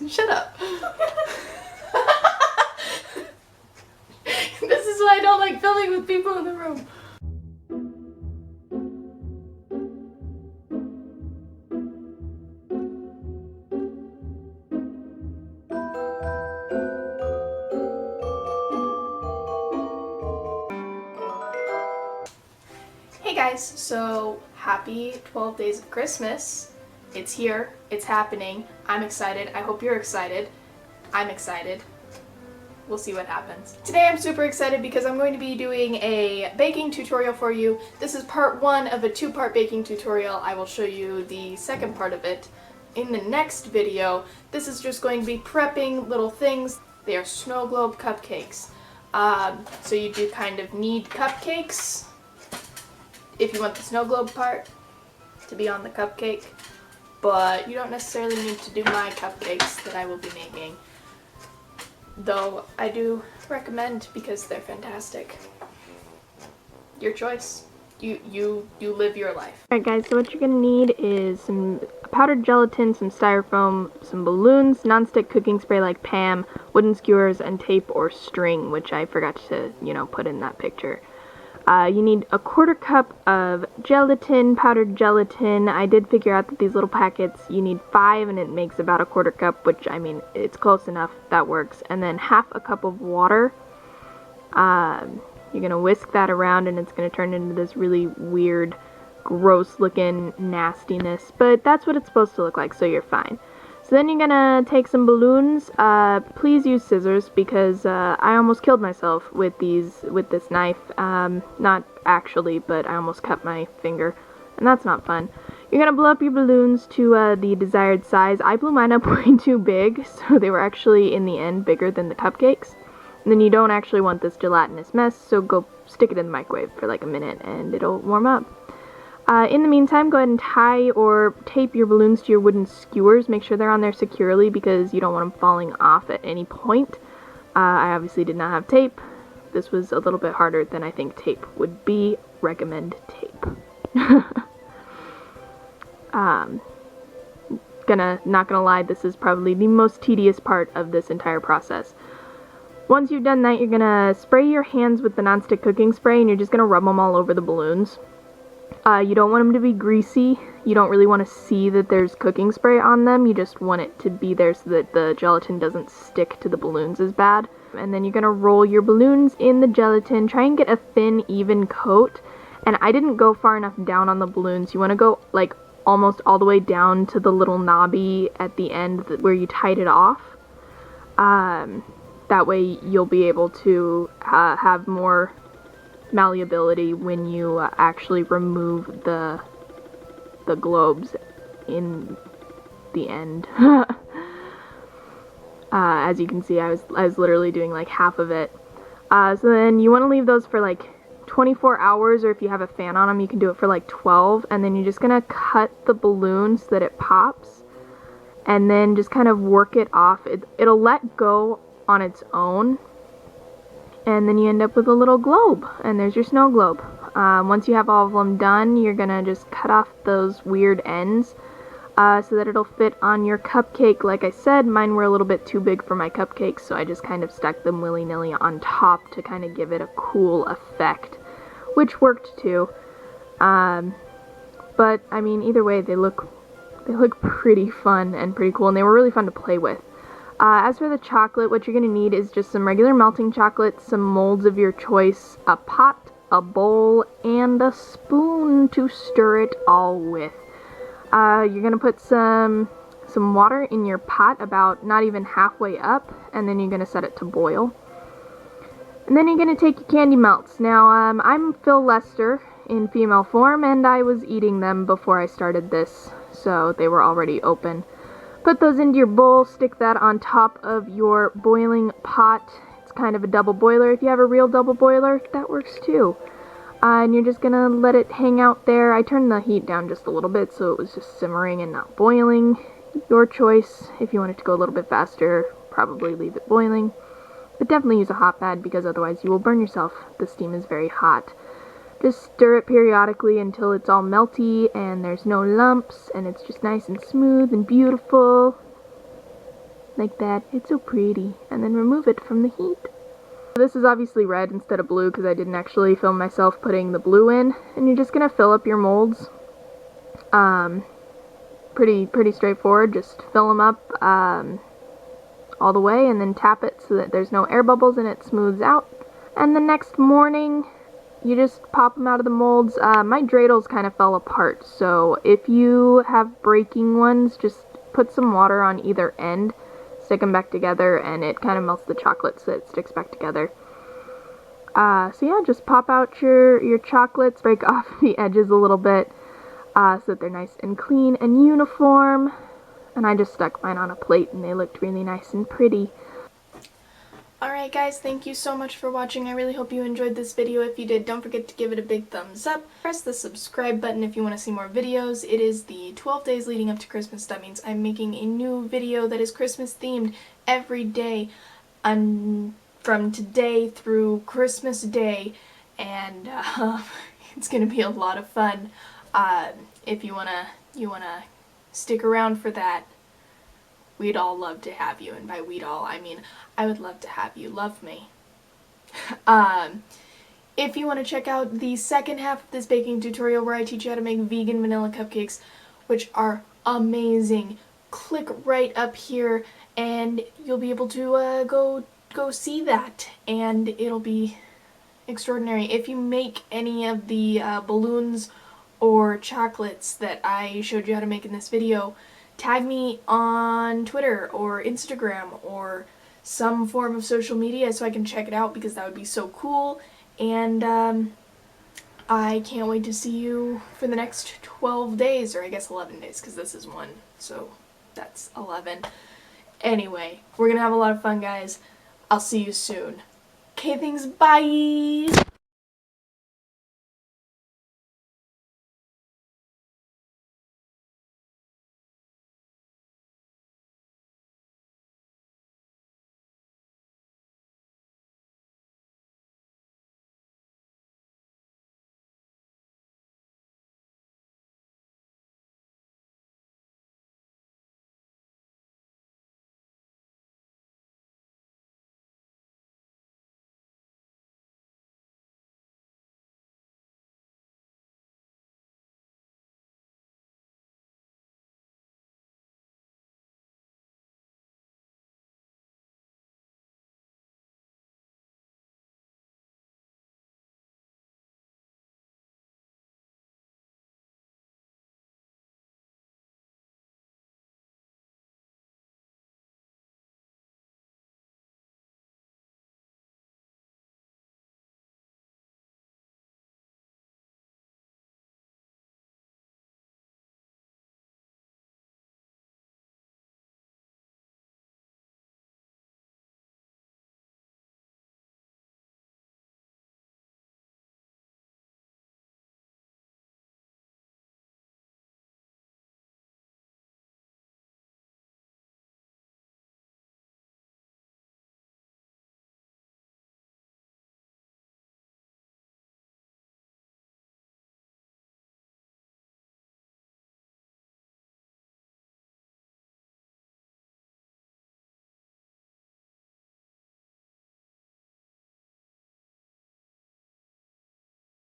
Shut up. This is why I don't like filming with people in the room. Hey guys, so happy 12 days of Christmas. It's here, it's happening. I'm excited. I hope you're excited. I'm excited. We'll see what happens. Today I'm super excited because I'm going to be doing a baking tutorial for you. This is part one of a two-part baking tutorial. I will show you the second part of it in the next video. This is just going to be prepping little things. They are snow globe cupcakes. So you do kind of need cupcakes if you want the snow globe part to be on the cupcake, but you don't necessarily need to do my cupcakes that I will be making. Though I do recommend because they're fantastic. Your choice. You live your life. Alright guys, so what you're going to need is some powdered gelatin, some styrofoam, some balloons, nonstick cooking spray like Pam, wooden skewers, and tape or string, which I forgot to, put in that picture. You need a 1/4 cup of gelatin, powdered gelatin. I did figure out that these little packets, you need 5 and it makes about a 1/4 cup, which, I mean, it's close enough. That works. And then 1/2 cup of water. You're going to whisk that around and it's going to turn into this really weird, gross looking nastiness. But that's what it's supposed to look like, so you're fine. So then you're gonna take some balloons. Please use scissors because I almost killed myself with this knife. Not actually, but I almost cut my finger, and that's not fun. You're gonna blow up your balloons to the desired size. I blew mine up way too big, so they were actually in the end bigger than the cupcakes. And then you don't actually want this gelatinous mess, so go stick it in the microwave for like a minute and it'll warm up. In the meantime, go ahead and tie or tape your balloons to your wooden skewers. Make sure they're on there securely because you don't want them falling off at any point. I obviously did not have tape. This was a little bit harder than I think tape would be. Recommend tape. Not gonna lie, this is probably the most tedious part of this entire process. Once you've done that, you're gonna spray your hands with the nonstick cooking spray and you're just gonna rub them all over the balloons. You don't want them to be greasy. You don't really want to see that there's cooking spray on them. You just want it to be there so that the gelatin doesn't stick to the balloons as bad. And then you're going to roll your balloons in the gelatin. Try and get a thin, even coat. And I didn't go far enough down on the balloons. You want to go like almost all the way down to the little knobby at the end where you tied it off. That way you'll be able to have more malleability when you actually remove the globes in the end. As you can see, I was literally doing like half of it. So then you want to leave those for like 24 hours, or if you have a fan on them, you can do it for like 12, and then you're just gonna cut the balloon so that it pops, and then just kind of work it off. It'll let go on its own. And then you end up with a little globe, and there's your snow globe. Once you have all of them done, you're gonna just cut off those weird ends so that it'll fit on your cupcake. Like I said, mine were a little bit too big for my cupcakes, so I just kind of stuck them willy-nilly on top to kind of give it a cool effect, which worked too. But I mean, either way, they look pretty fun and pretty cool, and they were really fun to play with. As for the chocolate, what you're going to need is just some regular melting chocolate, some molds of your choice, a pot, a bowl, and a spoon to stir it all with. You're going to put some water in your pot about not even halfway up, and then you're going to set it to boil. And then you're going to take your candy melts. Now, I'm Phil Lester in female form, and I was eating them before I started this, so they were already open. Put those into your bowl, stick that on top of your boiling pot. It's kind of a double boiler. If you have a real double boiler, that works too. And you're just gonna let it hang out there. I turned the heat down just a little bit so it was just simmering and not boiling. Your choice. If you want it to go a little bit faster, probably leave it boiling. But definitely use a hot pad because otherwise you will burn yourself. The steam is very hot. Just stir it periodically until it's all melty and there's no lumps and it's just nice and smooth and beautiful. like that. It's so pretty. And then remove it from the heat. This is obviously red instead of blue because I didn't actually film myself putting the blue in. And you're just going to fill up your molds. Pretty straightforward. Just fill them up all the way and then tap it so that there's no air bubbles and it smooths out. And the next morning, you just pop them out of the molds. My dreidels kind of fell apart, so if you have breaking ones, just put some water on either end, stick them back together, and it kind of melts the chocolate so it sticks back together. So yeah, just pop out your chocolates, break off the edges a little bit so that they're nice and clean and uniform. And I just stuck mine on a plate and they looked really nice and pretty. Alright guys, thank you so much for watching. I really hope you enjoyed this video. If you did, don't forget to give it a big thumbs up. Press the subscribe button if you want to see more videos. It is the 12 days leading up to Christmas. That means I'm making a new video that is Christmas themed every day from today through Christmas Day. And it's going to be a lot of fun. If you wanna stick around for that, we'd all love to have you, and by we'd all, I mean I would love to have you love me. If you want to check out the second half of this baking tutorial where I teach you how to make vegan vanilla cupcakes, which are amazing, click right up here and you'll be able to go see that, and it'll be extraordinary. If you make any of the balloons or chocolates that I showed you how to make in this video, tag me on Twitter or Instagram or some form of social media so I can check it out, because that would be so cool. And I can't wait to see you for the next 12 days, or I guess 11 days, because this is 1, so that's 11. Anyway, we're gonna have a lot of fun, guys. I'll see you soon. Okay, thanks, bye!